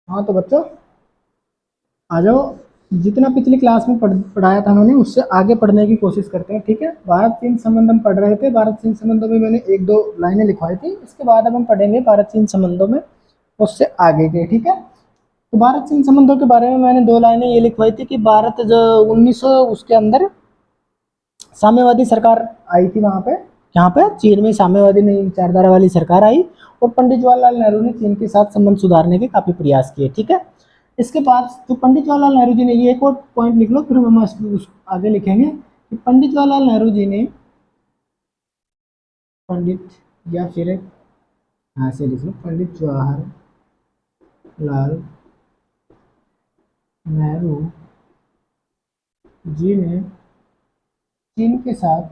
हाँ तो बच्चों आ जाओ। जितना पिछली क्लास में पढ़ाया था उन्होंने उससे आगे पढ़ने की कोशिश करते हैं। ठीक है, भारत चीन संबंध हम पढ़ रहे थे। भारत चीन संबंधों में मैंने एक दो लाइनें लिखवाई थी। इसके बाद अब हम पढ़ेंगे भारत चीन संबंधों में उससे आगे के। ठीक है, तो भारत चीन संबंधों के बारे में मैंने दो लाइनें ये लिखवाई थी कि भारत जो 1900 उसके अंदर साम्यवादी सरकार आई थी वहां पे। यहाँ पे चीन में साम्यवादी नई विचारधारा वाली सरकार आई और पंडित जवाहरलाल नेहरू ने चीन के साथ संबंध सुधारने के काफी प्रयास किए। ठीक है, इसके बाद जो पंडित जवाहरलाल नेहरू जी ने, ये एक और पॉइंट लिख लो फिर हम आगे लिखेंगे कि पंडित जवाहरलाल नेहरू जी ने, पंडित या फिर हाँ से लिख लो, पंडित जवाहरलाल नेहरू जी ने चीन के साथ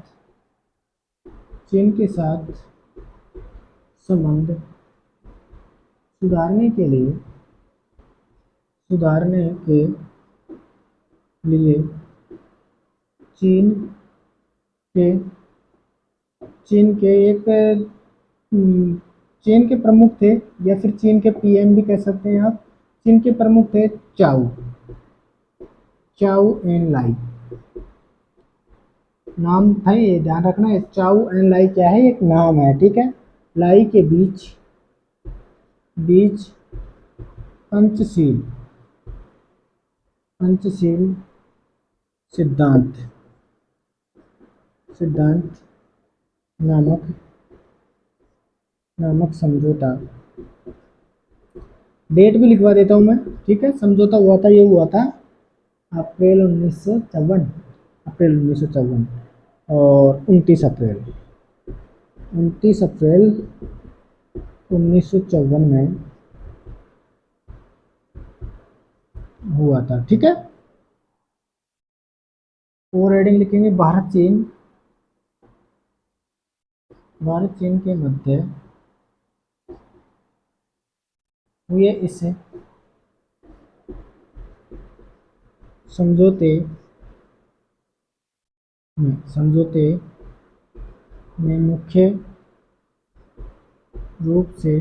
संबंध सुधारने के लिए चीन के एक चीन के प्रमुख थे या फिर चीन के पीएम भी कह सकते हैं आप। चीन के प्रमुख थे चाउ एन लाई नाम था, ये ध्यान रखना है। चाउ एन लाई क्या है, एक नाम है। ठीक है, लाई के बीच पंचशील सिद्धांत नामक समझौता। डेट भी लिखवा देता हूं मैं। ठीक है, समझौता हुआ था, ये हुआ था अप्रैल 1954 और 29 अप्रैल 1954 में हुआ था। ठीक है, और हेडिंग लिखेंगे भारत चीन के मध्य हुए इस समझौते में मुख्य रूप से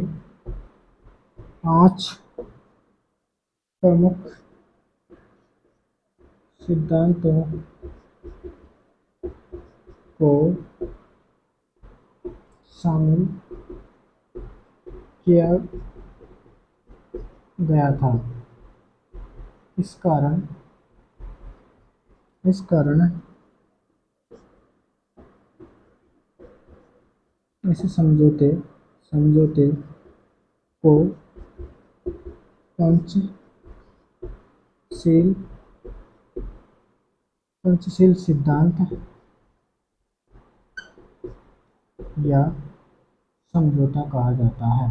5 प्रमुख सिद्धांतों को शामिल किया गया था। इस कारण इस समझौते को पंचशील सिद्धांत या समझौता कहा जाता है।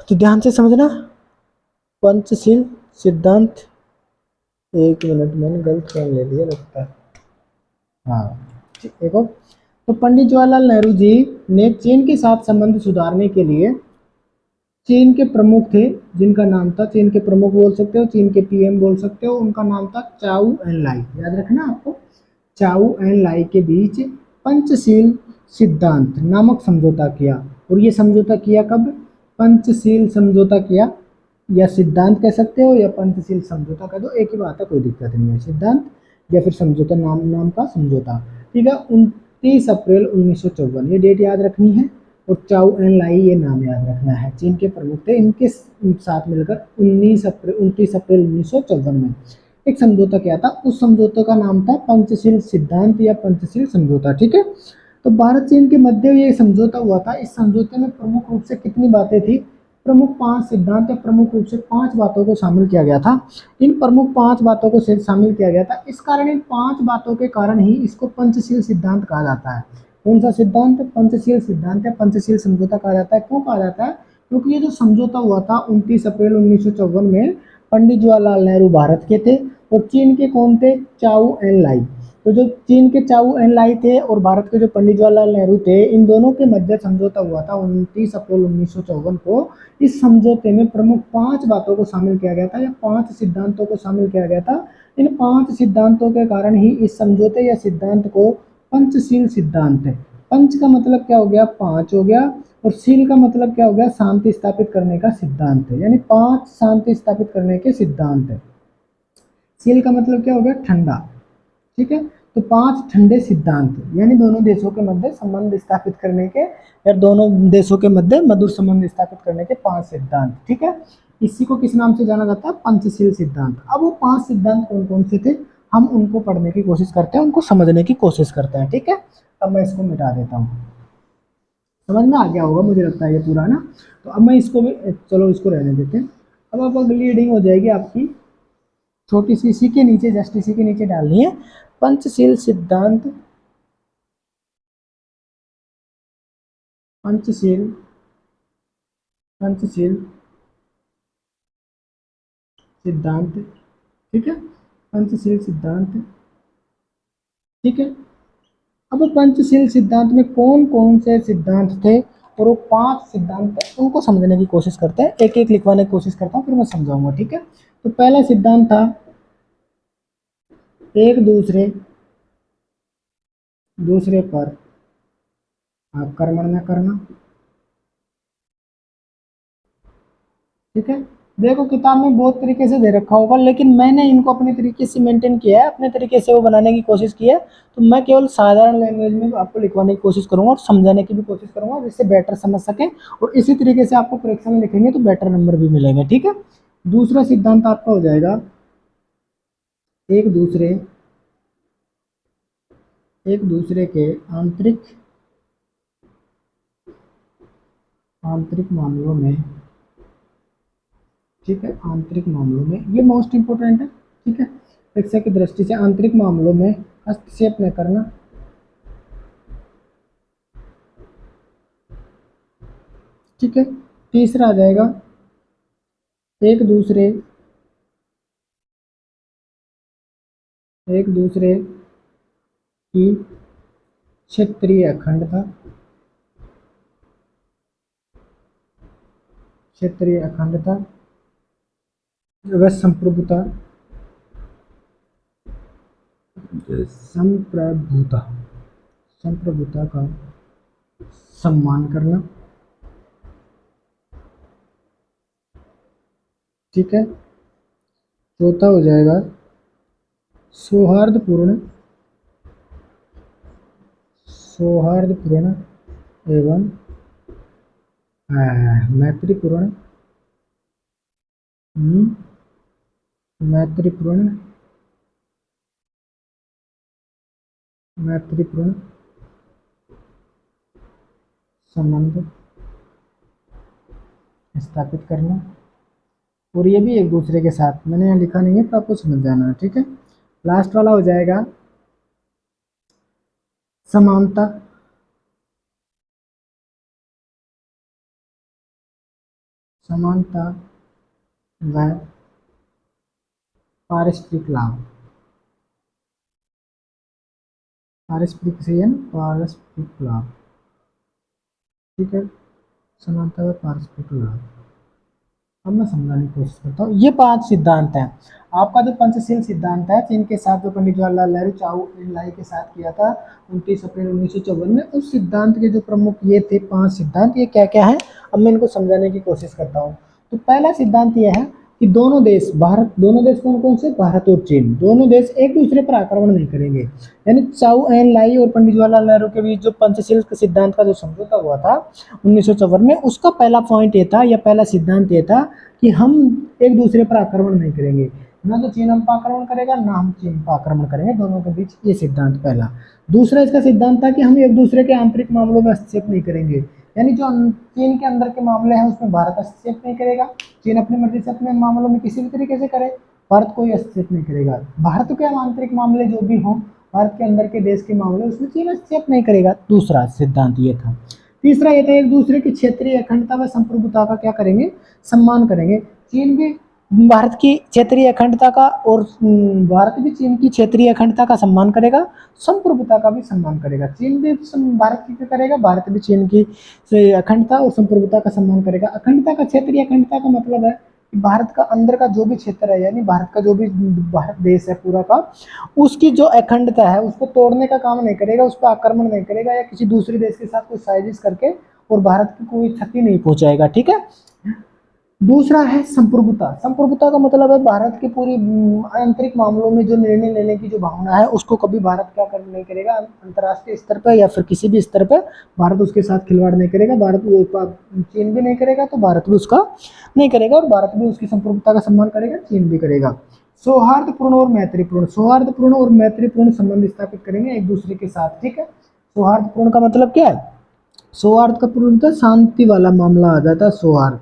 तो ध्यान से समझना, पंचशील सिद्धांत, एक मिनट मैंने गलत पेन ले लिया लगता है। हाँ देखो, तो पंडित जवाहरलाल नेहरू जी ने चीन के साथ संबंध सुधारने के लिए चीन के प्रमुख थे जिनका नाम था, चीन के प्रमुख बोल सकते हो, चीन के पीएम बोल सकते हो, उनका नाम था चाउ एन लाई। याद रखना आपको, चाउ एन लाई के बीच पंचशील सिद्धांत नामक समझौता किया। और ये समझौता किया कब? पंचशील समझौता किया, या सिद्धांत कह सकते हो या पंचशील समझौता कह दो, एक ही बात है, कोई दिक्कत नहीं है। सिद्धांत या फिर समझौता, नाम का समझौता। ठीक है, 29 अप्रैल 1954 ये डेट याद रखनी है। और चाउ एन लाई ये नाम याद रखना है, चीन के प्रमुख थे। इनके साथ मिलकर 29 अप्रैल 1954 में एक समझौता किया था। उस समझौते का नाम था पंचशील सिद्धांत या पंचशील समझौता। ठीक है, तो भारत चीन के मध्य ये समझौता हुआ था। इस समझौते में प्रमुख रूप से कितनी बातें थी? प्रमुख 5 सिद्धांत या प्रमुख रूप से 5 बातों को शामिल किया गया था। इन प्रमुख 5 बातों को शामिल किया गया था। इस कारण, इन 5 बातों के कारण ही इसको पंचशील सिद्धांत कहा जाता है। कौन सा सिद्धांत? पंचशील सिद्धांत या पंचशील समझौता कहा जाता है। क्यों कहा जाता है? क्योंकि ये जो समझौता हुआ था 29 अप्रैल 1954 में, पंडित जवाहरलाल नेहरू भारत के थे और चीन के कौन थे? चाउ एन लाई। तो जो चीन के चाउ एन लाई थे और भारत के जो पंडित जवाहरलाल नेहरू थे, इन दोनों के मध्य समझौता हुआ था 29 अप्रैल 1954 को। इस समझौते में प्रमुख 5 बातों को शामिल किया गया था या 5 सिद्धांतों को शामिल किया गया था। इन 5 सिद्धांतों के कारण ही इस समझौते या सिद्धांत को पंचशील सिद्धांत है। पंच का मतलब क्या हो गया, पांच हो गया, और शील का मतलब क्या हो गया, शांति स्थापित करने का सिद्धांत है, यानी पांच शांति स्थापित करने के सिद्धांत है। शील का मतलब क्या हो गया, ठंडा, ठीक है। तो पांच ठंडे सिद्धांत, यानी दोनों देशों के मध्य संबंध स्थापित करने के, या दोनों देशों के मध्य मधुर संबंध स्थापित करने के पांच सिद्धांत, ठीक है। इसी को किस नाम से जाना जाता है, पंचशील सिद्धांत। अब वो पांच सिद्धांत कौन कौन से थे, हम उनको पढ़ने की कोशिश करते हैं, उनको समझने की कोशिश करते हैं, ठीक है। अब मैं इसको मिटा देता हूँ, समझ में आ गया होगा मुझे लगता है ये पूरा ना। तो अब मैं इसको भी, चलो इसको रहने देते हैं। अब अगली रीडिंग हो जाएगी आपकी, छोटी सी इसी के नीचे, जस्ट इसी के नीचे डालनी है, पंचशील सिद्धांत, पंचशील पंचशील सिद्धांत, ठीक है, पंचशील सिद्धांत, ठीक है। अब पंचशील सिद्धांत में कौन कौन से सिद्धांत थे, और वो पांच सिद्धांत थे, उनको समझने की कोशिश करते हैं, एक एक लिखवाने की कोशिश करता हूँ, फिर मैं समझाऊंगा, ठीक है। तो पहला सिद्धांत था एक दूसरे पर आक्रमण न करना, ठीक है। देखो किताब में बहुत तरीके से दे रखा होगा, लेकिन मैंने इनको अपने तरीके से मेंटेन किया है, अपने तरीके से वो बनाने की कोशिश की है। तो मैं केवल साधारण लैंग्वेज में आपको लिखवाने की कोशिश करूंगा और समझाने की भी कोशिश करूंगा, जिससे बेटर समझ सकें, और इसी तरीके से आपको परीक्षा में लिखेंगे तो बेटर नंबर भी मिलेंगे, ठीक है। दूसरा सिद्धांत आपका हो जाएगा एक दूसरे के आंतरिक मामलों में, ठीक है, आंतरिक मामलों में, ये मोस्ट इंपोर्टेंट है, ठीक है। परीक्षा की दृष्टि से आंतरिक मामलों में हस्तक्षेप न करना, ठीक है। तीसरा आ जाएगा एक दूसरे की क्षेत्रीय अखंडता, व संप्रभुता का सम्मान करना, ठीक है। चौथा हो जाएगा सौहार्दपूर्ण एवं मैत्रीपूर्ण संबंध स्थापित करना, और ये भी एक दूसरे के साथ, मैंने यहाँ लिखा नहीं है तो आपको समझ जाना है, ठीक है। लास्ट वाला हो जाएगा समानता व पारस्परिक लाभ, पारस्परिक लाभ, ठीक है, समानता व पारस्परिक लाभ। अब मैं समझाने की कोशिश करता हूँ, ये पांच सिद्धांत हैं। आपका जो पंचशील सिद्धांत है, चीन के साथ जो पंडित जवाहरलाल नेहरू चाउ एन लाई के साथ किया था 29 अप्रैल 1954 में, उस सिद्धांत के जो प्रमुख ये थे पांच सिद्धांत, ये क्या क्या है, अब मैं इनको समझाने की कोशिश करता हूँ। तो पहला सिद्धांत यह है कि दोनों देश कौन कौन से, भारत और चीन, दोनों देश एक दूसरे पर आक्रमण नहीं करेंगे। यानी चाउ एन लाई और पंडित जवाहरलाल नेहरू के बीच जो पंचशील सिद्धांत का जो समझौता हुआ था 1954 में, उसका पहला पॉइंट ये था, या पहला सिद्धांत ये था कि हम एक दूसरे पर आक्रमण नहीं करेंगे, ना तो चीन हम पर आक्रमण करेगा, ना हम चीन पर आक्रमण करेंगे, दोनों के बीच, ये सिद्धांत पहला। दूसरा इसका सिद्धांत था कि हम एक दूसरे के आंतरिक मामलों में हस्तक्षेप नहीं करेंगे, यानी जो चीन के अंदर के मामले हैं उसमें भारत हस्तक्षेप नहीं करेगा, चीन अपनी मर्जी से अपने मामलों में किसी भी तरीके से करे, भारत कोई हस्तक्षेप नहीं करेगा। भारत के आंतरिक मामले जो भी हों, भारत के अंदर के देश के मामले, उसमें चीन हस्तक्षेप नहीं करेगा, दूसरा सिद्धांत ये था। तीसरा ये था एक दूसरे की क्षेत्रीय अखंडता व संप्रभुता का क्या करेंगे, सम्मान करेंगे। चीन भी भारत की क्षेत्रीय अखंडता का, और भारत भी चीन की क्षेत्रीय अखंडता का सम्मान करेगा, संप्रभुता का भी सम्मान करेगा। चीन भी भारत की क्या करेगा, भारत भी चीन की अखंडता और संप्रभुता का सम्मान करेगा। अखंडता का, क्षेत्रीय अखंडता का मतलब है कि भारत का अंदर का जो भी क्षेत्र है, यानी भारत का जो भी भारत देश है पूरा का, उसकी जो अखंडता है उसको तोड़ने का काम नहीं करेगा, उस पर आक्रमण नहीं करेगा या किसी दूसरे देश के साथ कोई साजिश करके और भारत की कोई क्षति नहीं पहुंचाएगा। ठीक है। दूसरा है संप्रभुता। संप्रभुता का मतलब है भारत की पूरी आंतरिक मामलों में जो निर्णय लेने की जो भावना है उसको कभी भारत क्या कर नहीं करेगा, अंतर्राष्ट्रीय स्तर पर या फिर किसी भी स्तर पर भारत उसके साथ खिलवाड़ नहीं करेगा। भारत चीन भी नहीं करेगा तो भारत भी उसका नहीं करेगा, और भारत भी उसकी संप्रभुता का सम्मान करेगा, चीन भी करेगा। सौहार्दपूर्ण और मैत्रीपूर्ण, सौहार्दपूर्ण और मैत्रीपूर्ण संबंध स्थापित करेंगे एक दूसरे के साथ। ठीक है। सौहार्दपूर्ण का मतलब क्या है? सौहार्द का पूर्ण तो शांति वाला मामला आ जाता है, सौहार्द।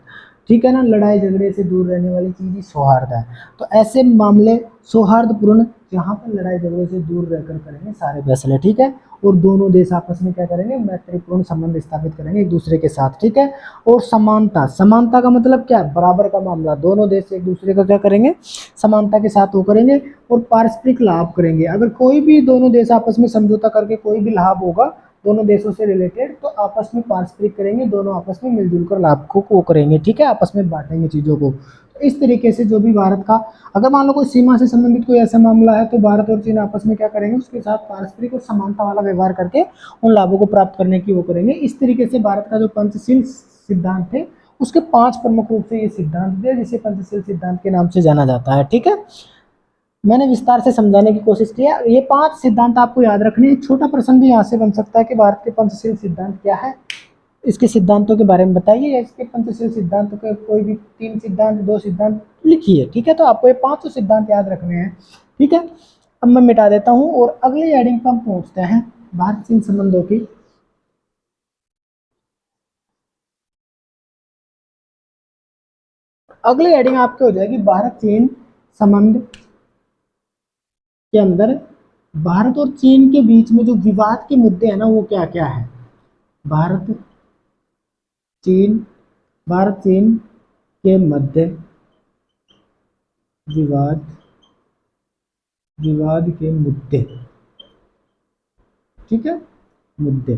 ठीक है ना, लड़ाई झगड़े से दूर रहने वाली चीज ही सौहार्द है। तो ऐसे मामले सौहार्दपूर्ण, जहाँ पर लड़ाई झगड़े से दूर रहकर करेंगे सारे फैसले। ठीक है। और दोनों देश आपस में क्या करेंगे, मैत्रीपूर्ण संबंध स्थापित करेंगे एक दूसरे के साथ। ठीक है। और समानता, समानता का मतलब क्या है? बराबर का मामला, दोनों देश एक दूसरे का क्या करेंगे, समानता के साथ वो करेंगे। और पारस्परिक लाभ करेंगे, अगर कोई भी दोनों देश आपस में समझौता करके कोई भी लाभ होगा दोनों देशों से रिलेटेड, तो आपस में पारस्परिक करेंगे, दोनों आपस में मिलजुल कर लाभ को करेंगे। ठीक है, आपस में बांटेंगे चीजों को। तो इस तरीके से जो भी भारत का, अगर मान लो कोई सीमा से संबंधित कोई ऐसा मामला है तो भारत और चीन आपस में क्या करेंगे, उसके साथ पारस्परिक और समानता वाला व्यवहार करके उन लाभों को प्राप्त करने की वो करेंगे। इस तरीके से भारत का जो पंचशील सिद्धांत थे उसके 5 प्रमुख रूप से ये सिद्धांत थे, जिसे पंचशील सिद्धांत के नाम से जाना जाता है। ठीक है। मैंने विस्तार से समझाने की कोशिश किया। ये 5 सिद्धांत आपको याद रखने। एक छोटा प्रश्न भी यहाँ से बन सकता है कि भारत के पंचशील सिद्धांत क्या है, इसके सिद्धांतों के बारे में बताइए, या इसके पंचशील सिद्धांतों के कोई भी 3 सिद्धांत 2 सिद्धांत लिखिए। ठीक है। तो आपको ये 5 सिद्धांत याद रखने हैं। ठीक है। अब मैं मिटा देता हूँ और अगले हेडिंग पर हम पहुंचते हैं, भारत चीन संबंधों की। अगली हेडिंग आपकी हो जाएगी भारत चीन संबंध के अंदर भारत और चीन के बीच में जो विवाद के मुद्दे हैं ना, वो क्या क्या है। भारत चीन, भारत चीन के मध्य विवाद, विवाद के मुद्दे। ठीक है, मुद्दे।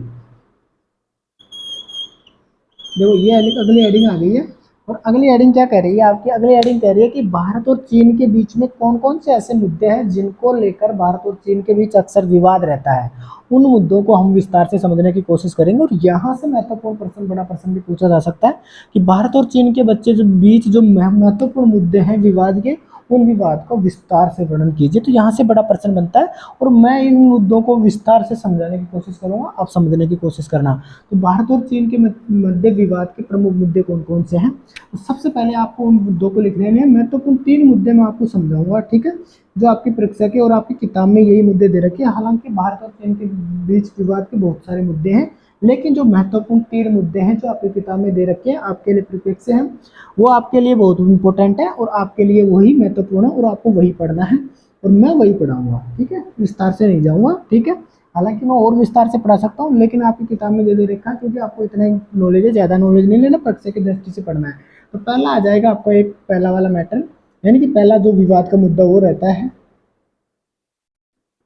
देखो ये अगली हेडिंग आ गई है। और अगली हेडिंग क्या कह रही है आपकी? अगली हेडिंग कह रही है कि भारत और चीन के बीच में कौन कौन से ऐसे मुद्दे हैं जिनको लेकर भारत और चीन के बीच अक्सर विवाद रहता है। उन मुद्दों को हम विस्तार से समझने की कोशिश करेंगे। और यहाँ से महत्वपूर्ण प्रश्न, बड़ा प्रश्न भी पूछा जा सकता है कि भारत और चीन के बच्चे जो बीच जो महत्वपूर्ण मुद्दे हैं विवाद के, उन विवाद को विस्तार से वर्णन कीजिए। तो यहाँ से बड़ा प्रश्न बनता है और मैं इन मुद्दों को विस्तार से समझाने की कोशिश करूंगा, आप समझने की कोशिश करना। तो भारत और चीन के मध्य विवाद के प्रमुख मुद्दे कौन कौन से हैं, तो सबसे पहले आपको उन मुद्दों को लिख लेने हैं। महत्वपूर्ण 3 मुद्दे मैं आपको समझाऊंगा। ठीक है, जो आपकी परीक्षा के और आपकी किताब में यही मुद्दे दे रखे हैं। हालांकि भारत और चीन के बीच विवाद के बहुत सारे मुद्दे हैं, लेकिन जो महत्वपूर्ण 3 मुद्दे हैं जो आपकी किताब में दे रखे हैं, आपके लिए प्रिपेक्स से हैं, वो आपके लिए बहुत इंपॉर्टेंट है और आपके लिए वही महत्वपूर्ण है और आपको वही पढ़ना है और मैं वही पढ़ाऊंगा। ठीक है, विस्तार से नहीं जाऊंगा। ठीक है, हालांकि मैं और विस्तार से पढ़ा सकता हूँ, लेकिन आपकी किताब में दे रखा है क्योंकि आपको इतना नॉलेज है, ज़्यादा नॉलेज नहीं लेना, परीक्षा की दृष्टि से पढ़ना है। तो पहला आ जाएगा आपका एक पहला वाला मैटर, यानी कि पहला जो विवाद का मुद्दा वो रहता है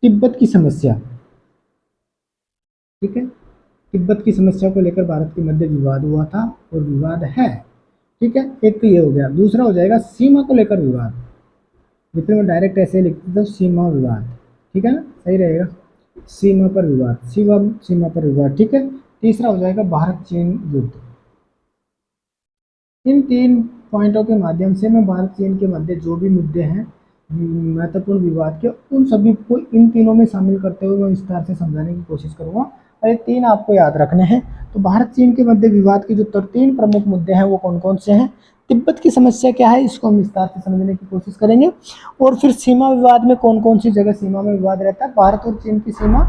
तिब्बत की समस्या। ठीक है, तिब्बत की समस्या को लेकर भारत के मध्य विवाद हुआ था और विवाद है। ठीक है, एक तो ये हो गया। दूसरा हो जाएगा सीमा को लेकर विवाद। जितने में डायरेक्ट ऐसे लिख देता हूँ, सीमा विवाद। ठीक है ना, सही रहेगा। सीमा पर विवाद, सीमा पर विवाद। ठीक है। तीसरा हो जाएगा भारत चीन युद्ध। इन 3 पॉइंटों के माध्यम से मैं भारत चीन के मध्य जो भी मुद्दे हैं महत्वपूर्ण विवाद के, उन सभी को इन तीनों में शामिल करते हुए मैं विस्तार से समझाने की कोशिश करूंगा। और ये 3 आपको याद रखने हैं। तो भारत चीन के मध्य विवाद के जो 3 प्रमुख मुद्दे हैं वो कौन कौन से हैं, तिब्बत की समस्या क्या है, इसको हम विस्तार से समझने की कोशिश करेंगे। और फिर सीमा विवाद में कौन कौन सी जगह सीमा में विवाद रहता है। भारत और चीन की सीमा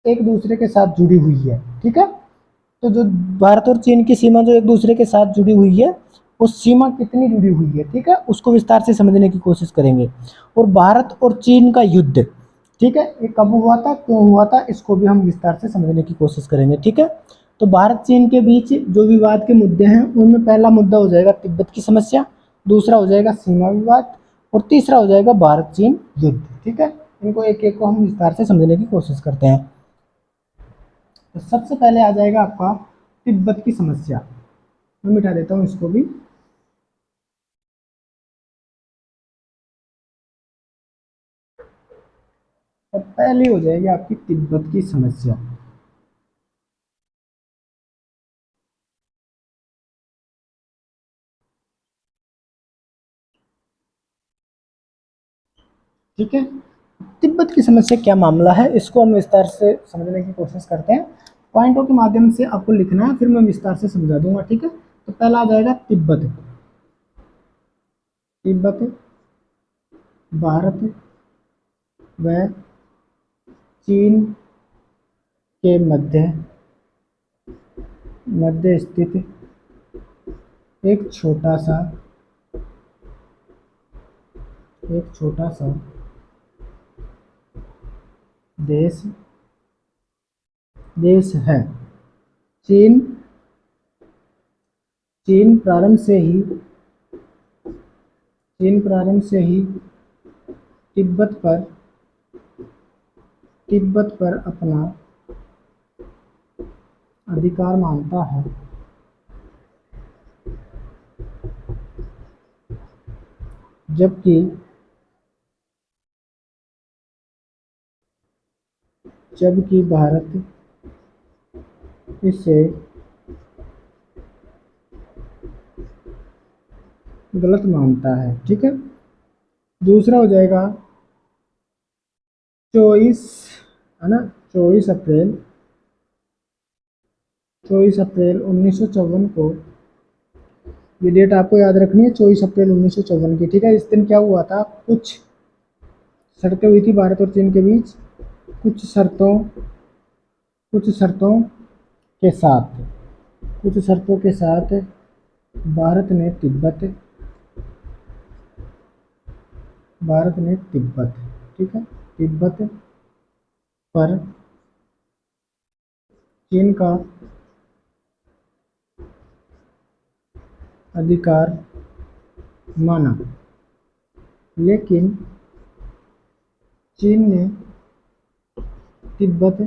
एक दूसरे के साथ जुड़ी हुई है। ठीक है, तो जो भारत और चीन की सीमा जो एक दूसरे के साथ जुड़ी हुई है, वो सीमा कितनी जुड़ी हुई है, ठीक है, उसको विस्तार से समझने की कोशिश करेंगे। और भारत और चीन का युद्ध, ठीक है, ये कब हुआ था, क्यों हुआ था, इसको भी हम विस्तार से समझने की कोशिश करेंगे। ठीक है, तो भारत चीन के बीच जो विवाद के मुद्दे हैं उनमें पहला मुद्दा हो जाएगा तिब्बत की समस्या, दूसरा हो जाएगा सीमा विवाद और तीसरा हो जाएगा भारत चीन युद्ध। ठीक है, इनको एक एक को हम विस्तार से समझने की कोशिश करते हैं। तो सबसे पहले आ जाएगा आपका तिब्बत की समस्या। मैं मिटा देता हूँ इसको भी। और पहली हो जाएगी आपकी तिब्बत की समस्या। ठीक है, तिब्बत की समस्या क्या मामला है, इसको हम विस्तार से समझने की कोशिश करते हैं। पॉइंटों के माध्यम से आपको लिखना है, फिर मैं विस्तार से समझा दूंगा। ठीक है, तो पहला आ जाएगा तिब्बत। तिब्बत भारत व चीन के मध्य स्थित एक छोटा सा देश देश है। चीन चीन प्रारंभ से ही चीन प्रारंभ से ही तिब्बत पर अपना अधिकार मानता है, जबकि भारत इसे गलत मानता है। ठीक है, दूसरा हो जाएगा 24, है ना, 24 अप्रैल 1954 को, ये डेट आपको याद रखनी है, 24 अप्रैल 1954 की। ठीक है, इस दिन क्या हुआ था, कुछ शर्तें हुई थी भारत और चीन के बीच। कुछ शर्तों कुछ शर्तों के साथ कुछ शर्तों के साथ भारत ने तिब्बत, ठीक है, तिब्बत पर चीन का अधिकार माना, लेकिन चीन ने तिब्बत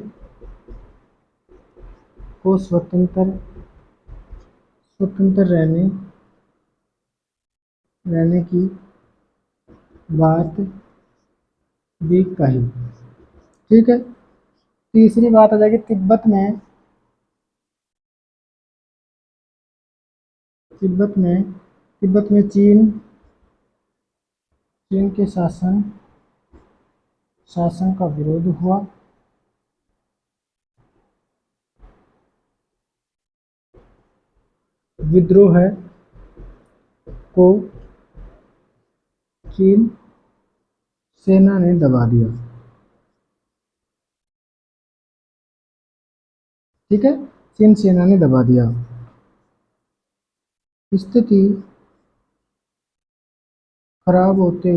को स्वतंत्र रहने की बात भी कही। ठीक है, तीसरी बात आ जाएगी तिब्बत में चीन के शासन का विरोध हुआ। विद्रोह को चीन सेना ने दबा दिया। ठीक है, चीन सेना ने दबा दिया। स्थिति खराब होते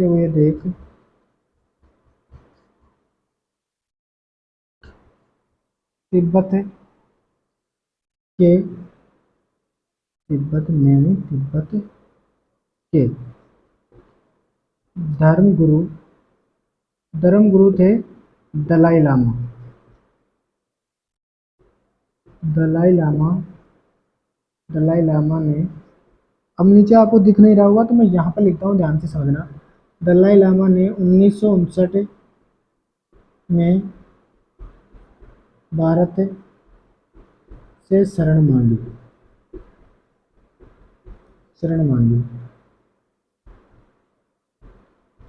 हुए देख तिब्बत के धर्मगुरु धर्मगुरु थे दलाई लामा। दलाई लामा ने, अब नीचे आपको दिख नहीं रहा होगा तो मैं यहाँ पर लिखता हूँ, ध्यान से समझना। दलाई लामा ने 1959 में भारत से शरण मांगी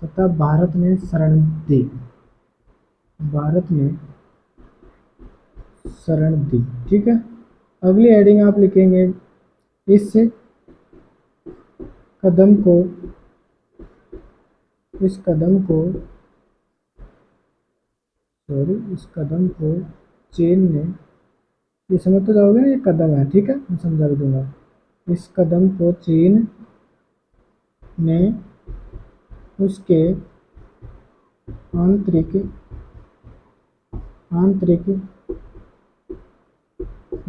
तथा भारत ने शरण दी। ठीक है, अगली हेडिंग आप लिखेंगे, इस कदम को चीन ने, ये समझ तो जाओगे ना, ये कदम है। ठीक है, मैं समझा भी दूंगा। इस कदम को चीन ने उसके आंतरिक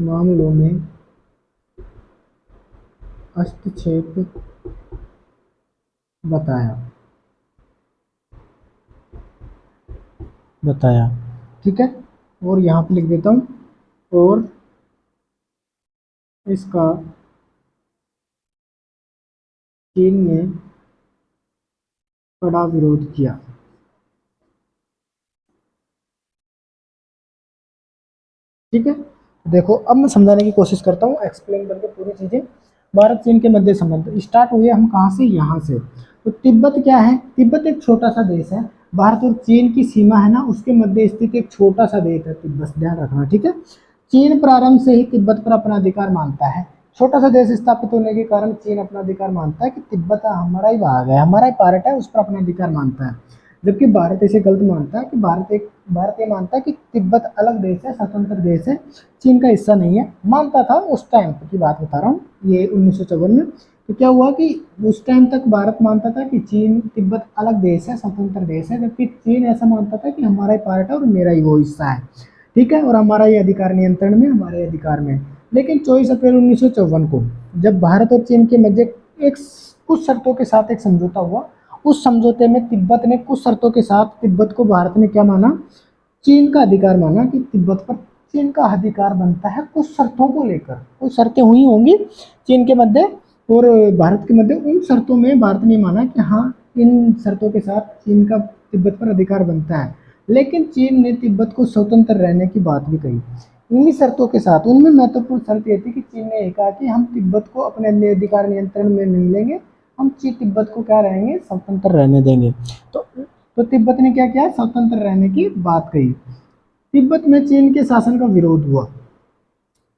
मामलों में हस्तक्षेप बताया। ठीक है, और यहाँ पे लिख देता हूँ और इसका चीन ने कड़ा विरोध किया। ठीक है, देखो अब मैं समझाने की कोशिश करता हूँ, एक्सप्लेन करके पूरी चीजें। भारत चीन के मध्य संबंध स्टार्ट हुए हम कहाँ से, यहाँ से। तो तिब्बत क्या है, तिब्बत एक छोटा सा देश है। भारत और चीन की सीमा है ना, उसके मध्य स्थित एक छोटा सा देश है तिब्बत, ध्यान रखना। ठीक है, चीन प्रारंभ से ही तिब्बत पर अपना अधिकार मानता है। छोटा सा देश स्थापित होने के कारण चीन अपना अधिकार मानता है कि तिब्बत हमारा ही भाग है, हमारा ही पार्ट है, उस पर अपना अधिकार मानता है। जबकि भारत इसे गलत मानता है कि भारत ये मानता है कि तिब्बत अलग देश है, स्वतंत्र देश है, चीन का हिस्सा नहीं है। मानता था उस टाइम की बात बता रहा हूँ, ये 1954 में। तो क्या हुआ कि उस टाइम तक भारत मानता था कि चीन तिब्बत अलग देश है, स्वतंत्र देश है, जबकि चीन ऐसा मानता था कि हमारा ही पार्ट है और मेरा ही वो हिस्सा है। ठीक है, और हमारा ये अधिकार नियंत्रण में, हमारे अधिकार में। लेकिन 24 अप्रैल 1954 को जब भारत और चीन के मध्य एक कुछ शर्तों के साथ एक समझौता हुआ, उस समझौते में तिब्बत ने कुछ शर्तों के साथ, तिब्बत को भारत ने क्या माना, चीन का अधिकार माना कि तिब्बत पर चीन का अधिकार बनता है कुछ शर्तों को लेकर। कुछ शर्तें हुई होंगी चीन के मध्य और भारत के मध्य, उन शर्तों में भारत ने माना कि हाँ, इन शर्तों के साथ चीन का तिब्बत पर अधिकार बनता है। लेकिन चीन ने तिब्बत को स्वतंत्र रहने की बात भी कही इन्हीं शर्तों के साथ। उनमें महत्वपूर्ण शर्त ये थी कि चीन ने ये कहा कि हम तिब्बत को अपने अधिकार नियंत्रण में नहीं लेंगे, हम चीन तिब्बत को क्या रहेंगे, स्वतंत्र रहने देंगे। तो तिब्बत ने क्या किया, स्वतंत्र रहने की बात कही। तिब्बत में चीन के शासन का विरोध हुआ।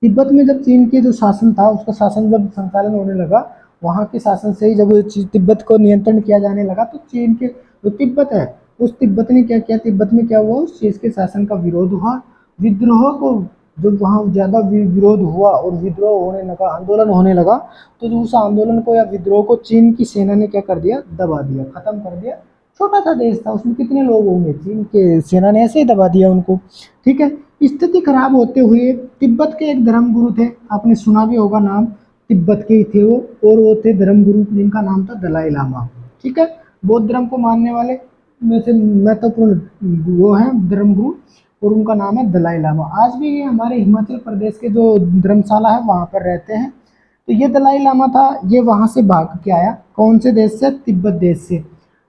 तिब्बत में जब चीन के जो शासन था, उसका शासन जब संचालन होने लगा, वहाँ के शासन से ही जब तिब्बत को नियंत्रण किया जाने लगा, तो चीन के जो तिब्बत है, उस तिब्बत ने क्या किया, तिब्बत में क्या हुआ, उस चीज के शासन का विरोध हुआ। विद्रोह को जब वहाँ ज्यादा विरोध हुआ और विद्रोह होने लगा, आंदोलन होने लगा, तो जो उस आंदोलन को या विद्रोह को चीन की सेना ने क्या कर दिया, दबा दिया, खत्म कर दिया। छोटा सा देश था, उसमें कितने लोग होंगे, चीन के सेना ने ऐसे ही दबा दिया उनको। ठीक है, स्थिति खराब होते हुए तिब्बत के एक धर्मगुरु थे, आपने सुना भी होगा नाम, तिब्बत के ही थे वो, और वो थे धर्मगुरु जिनका नाम था दलाई लामा। ठीक है, बौद्ध धर्म को मानने वाले में से महत्वपूर्ण वो है धर्मगुरु, और उनका नाम है दलाई लामा। आज भी ये हमारे हिमाचल प्रदेश के जो धर्मशाला है वहाँ पर रहते हैं। तो ये दलाई लामा था, ये वहाँ से भाग के आया, कौन से देश से, तिब्बत देश से।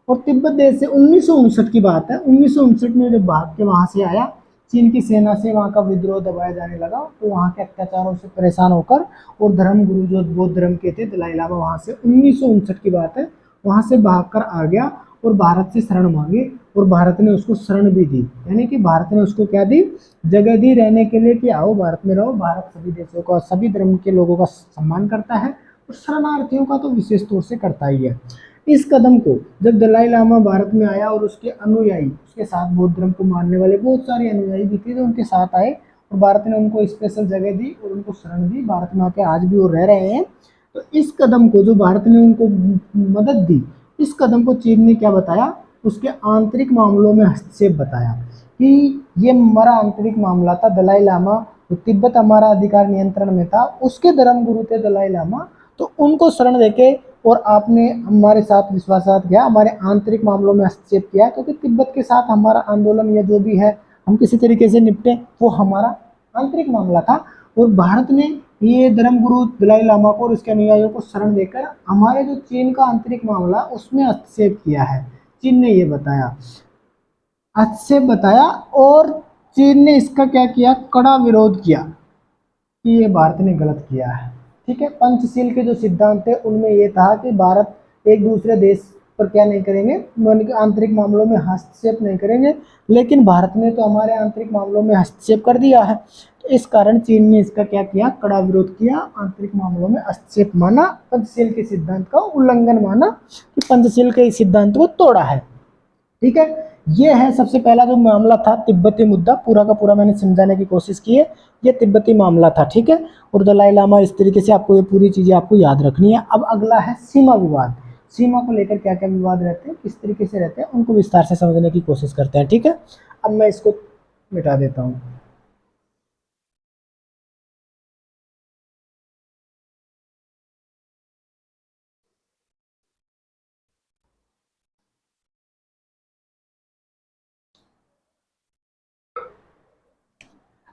और तिब्बत देश से 1959 की बात है, 1959 में जब भाग के वहाँ से आया, चीन की सेना से वहाँ का विद्रोह दबाया जाने लगा, तो वहाँ के अत्याचारों से परेशान होकर, और धर्मगुरु जो बौद्ध धर्म के थे दलाई लामा, वहाँ से 1959 की बात है, वहाँ से भागकर आ गया और भारत से शरण मांगी, और भारत ने उसको शरण भी दी। यानी कि भारत ने उसको क्या दी, जगह दी रहने के लिए कि आओ भारत में रहो। भारत सभी देशों का, सभी धर्म के लोगों का सम्मान करता है, और शरणार्थियों का तो विशेष तौर से करता ही है। इस कदम को जब दलाई लामा भारत में आया, और उसके अनुयायी, उसके साथ बौद्ध धर्म को मानने वाले बहुत सारे अनुयायी भी थे जो उनके साथ आए, और भारत ने उनको स्पेशल जगह दी और उनको शरण दी, भारत में आके आज भी वो रह रहे हैं। तो इस कदम को जो भारत ने उनको मदद दी, इस कदम को चीन ने क्या बताया, उसके आंतरिक मामलों में हस्तक्षेप बताया कि ये हमारा आंतरिक मामला था। दलाई लामा, तो तिब्बत हमारा अधिकार नियंत्रण में था, उसके धर्म गुरु थे दलाई लामा, तो उनको शरण देके, और आपने हमारे साथ विश्वासघात किया, हमारे आंतरिक मामलों में हस्तक्षेप किया, क्योंकि तिब्बत के साथ हमारा आंदोलन या जो भी है, हम किसी तरीके से निपटे, वो हमारा आंतरिक मामला था। और भारत ने ये धर्मगुरु दलाई लामा को और उसके अनुयायियों को शरण देकर हमारे जो चीन का आंतरिक मामला उसमें हस्तक्षेप किया है, चीन ने ये बताया, हस्तक्षेप बताया। और चीन ने इसका क्या किया, कड़ा विरोध किया कि ये भारत ने गलत किया है। ठीक है, पंचशील के जो सिद्धांत थे उनमें ये था कि भारत एक दूसरे देश पर क्या नहीं करेंगे, उनके आंतरिक मामलों में हस्तक्षेप नहीं करेंगे। लेकिन भारत ने तो हमारे आंतरिक मामलों में हस्तक्षेप कर दिया है, तो इस कारण चीन ने इसका क्या किया, कड़ा विरोध किया, आंतरिक मामलों में हस्तक्षेप माना, पंचशील के सिद्धांत का उल्लंघन माना, कि पंचशील के सिद्धांत को तोड़ा है। ठीक है, ये है सबसे पहला जो मामला था, तिब्बती मुद्दा, पूरा का पूरा मैंने समझाने की कोशिश की है, ये तिब्बती मामला था। ठीक है, और दलाई लामा, इस तरीके से आपको ये पूरी चीजें आपको याद रखनी है। अब अगला है सीमा विवाद। सीमा को लेकर क्या क्या विवाद रहते हैं, किस तरीके से रहते हैं, उनको विस्तार से समझने की कोशिश करते हैं। ठीक है, अब मैं इसको मिटा देता हूँ।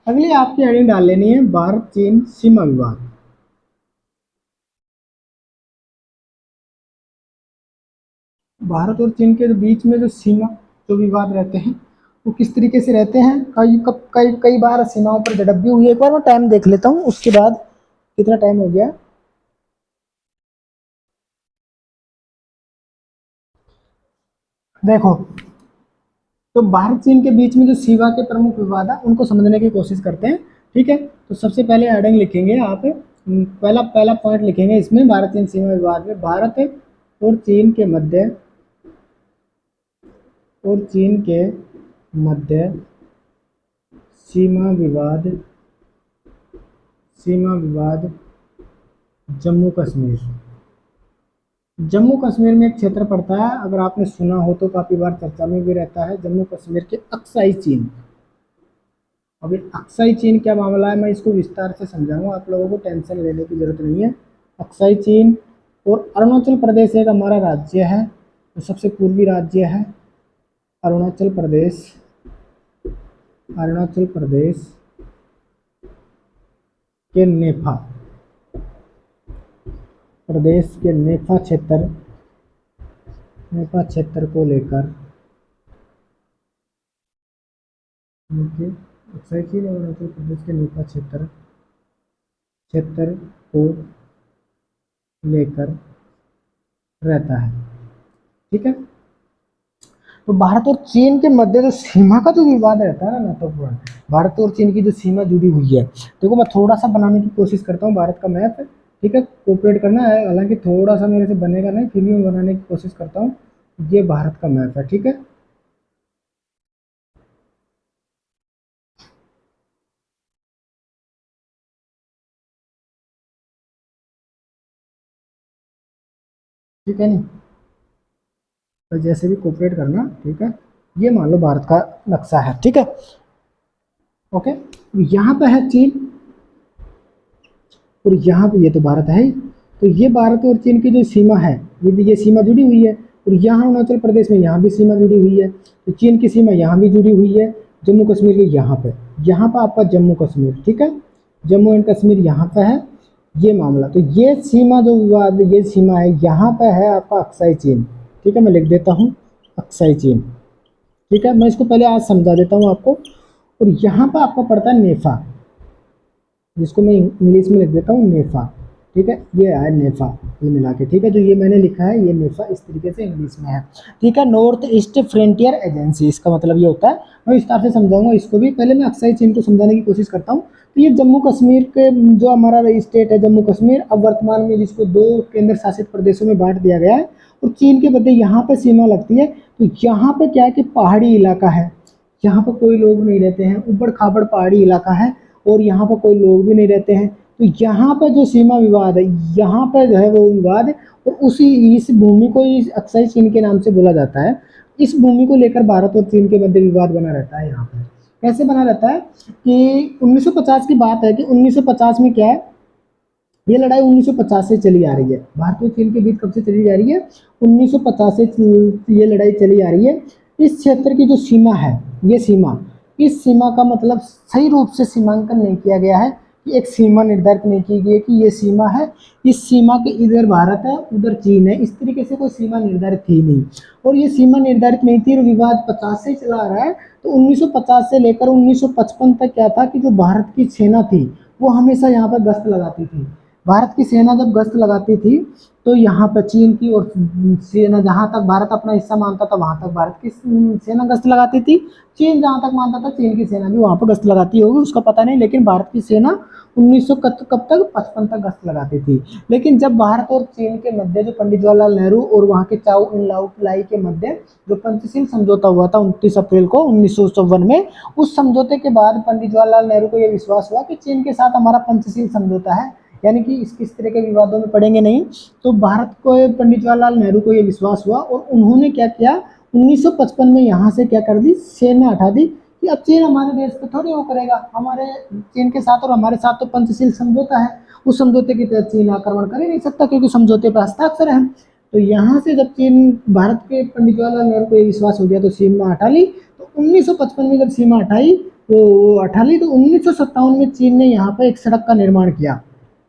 अगली आपकी हेडिंग डाल लेनी है भारत चीन सीमा विवाद। भारत और चीन के बीच में जो सीमा जो विवाद रहते हैं वो किस तरीके से रहते हैं, कई बार सीमाओं पर झड़प भी हुई है। एक बार मैं टाइम देख लेता हूँ, उसके बाद कितना टाइम हो गया। देखो, तो भारत चीन के बीच में जो सीमा के प्रमुख विवाद है उनको समझने की कोशिश करते हैं। ठीक है, तो सबसे पहले हेडिंग लिखेंगे आप, पहला पहला पॉइंट लिखेंगे इसमें, भारत चीन सीमा विवाद में भारत और चीन के मध्य सीमा विवाद जम्मू कश्मीर। जम्मू कश्मीर में एक क्षेत्र पड़ता है, अगर आपने सुना हो तो काफ़ी बार चर्चा में भी रहता है, जम्मू कश्मीर के अक्साई चीन। अब ये अक्साई चीन क्या मामला है, मैं इसको विस्तार से समझाऊंगा, आप लोगों को टेंशन लेने की जरूरत नहीं है। अक्साई चीन और अरुणाचल प्रदेश एक हमारा राज्य है, तो सबसे पूर्वी राज्य है अरुणाचल प्रदेश। के नेफा प्रदेश के नेफा क्षेत्र को लेकर अक्साई चीन और अरुणाचल प्रदेश के नेफा क्षेत्र को लेकर रहता है। ठीक है, तो भारत और चीन के मध्य जो सीमा का जो विवाद रहता है ना महत्वपूर्ण, भारत और चीन की जो सीमा जुड़ी हुई है, देखो मैं थोड़ा सा बनाने की कोशिश करता हूँ भारत का मैप। ठीक है, कोऑपरेट करना है, हालांकि थोड़ा सा मेरे से बनेगा नहीं, फिर भी मैं बनाने की कोशिश करता हूँ। ये भारत का मैप है। ठीक है, ठीक है नहीं, तो जैसे भी कोऑपरेट करना। ठीक है, ये मान लो भारत का नक्शा है। ठीक है, ओके, यहाँ पे है चीन और यहाँ पे ये तो भारत है ही, तो ये भारत और चीन की जो सीमा है, ये सीमा जुड़ी हुई है, और यहाँ अरुणाचल प्रदेश में यहाँ भी सीमा जुड़ी हुई है, तो चीन की सीमा यहाँ भी जुड़ी हुई है, जम्मू कश्मीर के यहाँ पे आपका जम्मू कश्मीर। ठीक है, जम्मू एंड कश्मीर यहाँ पे है ये मामला। तो ये सीमा जो विवाद, ये सीमा है, यहाँ पे है आपका अक्साई चीन। ठीक है, मैं लिख देता हूँ अक्साई चीन। ठीक है, मैं इसको पहले आज समझा देता हूँ आपको। और यहाँ पर आपका पड़ता है नेफा, जिसको मैं इंग्लिश में लिख देता हूँ नेफा। ठीक है, ये है नेफा, ये मिला के। ठीक है, जो ये मैंने लिखा है ये नेफा इस तरीके से इंग्लिश में है। ठीक है, नॉर्थ ईस्ट फ्रंटियर एजेंसी, इसका मतलब ये होता है। मैं विस्तार से समझाऊंगा इसको भी, पहले मैं अक्साई चीन को समझाने की कोशिश करता हूँ। तो ये जम्मू कश्मीर के जो हमारा स्टेट है जम्मू कश्मीर, अब वर्तमान में जिसको 2 केंद्र शासित प्रदेशों में बांट दिया गया है, और चीन के मध्य यहाँ पर सीमा लगती है। तो यहाँ पर क्या है कि पहाड़ी इलाका है, यहाँ पर कोई लोग नहीं रहते हैं, ऊबड़ खाबड़ पहाड़ी इलाका है, और यहाँ पर कोई लोग भी नहीं रहते हैं। तो यहाँ पर जो सीमा विवाद है, यहाँ पर जो है वो विवाद है, और इस भूमि को अक्साई चीन के नाम से बोला जाता है। इस भूमि को लेकर भारत और चीन के मध्य विवाद बना रहता है। यहाँ पर कैसे बना रहता है कि 1950 की बात है कि 1950 में क्या है, ये लड़ाई 1950 से चली आ रही है। भारत और चीन के बीच कब से चली जा रही है, 1950 से ये लड़ाई चली आ रही है। इस क्षेत्र की जो सीमा है, ये सीमा, इस सीमा का मतलब सही रूप से सीमांकन नहीं किया गया है, कि एक सीमा निर्धारित नहीं की गई है कि ये सीमा है, इस सीमा के इधर भारत है उधर चीन है, इस तरीके से कोई सीमा निर्धारित थी नहीं। और ये सीमा निर्धारित नहीं थी और विवाद 50 से चला आ रहा है। तो 1950 से लेकर 1955 तक क्या था कि जो भारत की सेना थी वो हमेशा यहाँ पर गश्त लगाती थी। भारत की सेना जब गश्त लगाती थी तो यहाँ पर चीन की और सेना, जहाँ तक भारत अपना हिस्सा मानता था वहाँ तक भारत की सेना गश्त लगाती थी, चीन जहाँ तक मानता था चीन की सेना भी वहाँ पर गश्त लगाती होगी, उसका पता नहीं, लेकिन भारत की सेना 1900 कब तक 55 तक गश्त लगाती थी। लेकिन जब भारत और चीन के मध्य जो पंडित जवाहरलाल नेहरू और वहाँ के चाउ इन लाओ लाई के मध्य जो पंचशील समझौता हुआ था 29 अप्रैल को 1954 में, उस समझौते के बाद पंडित जवाहरलाल नेहरू को यह विश्वास हुआ कि चीन के साथ हमारा पंचशील समझौता है, यानी कि इस तरह के विवादों में पड़ेंगे नहीं। तो भारत को, पंडित जवाहरलाल नेहरू को यह विश्वास हुआ और उन्होंने क्या किया, 1955 में यहाँ से क्या कर दी, सेना हटा दी, कि अब चीन हमारे देश पे थोड़ी वो करेगा, हमारे चीन के साथ और हमारे साथ तो पंचशील समझौता है, उस समझौते के तहत चीन आक्रमण कर ही नहीं सकता क्योंकि समझौते पर हस्ताक्षर है। तो यहाँ से जब चीन, भारत के पंडित जवाहरलाल नेहरू को ये विश्वास हो गया तो सीमा हटा ली। तो 1955 में जब सीमा हटाई तो 18 तो 1957 में चीन ने यहाँ पर एक सड़क का निर्माण किया।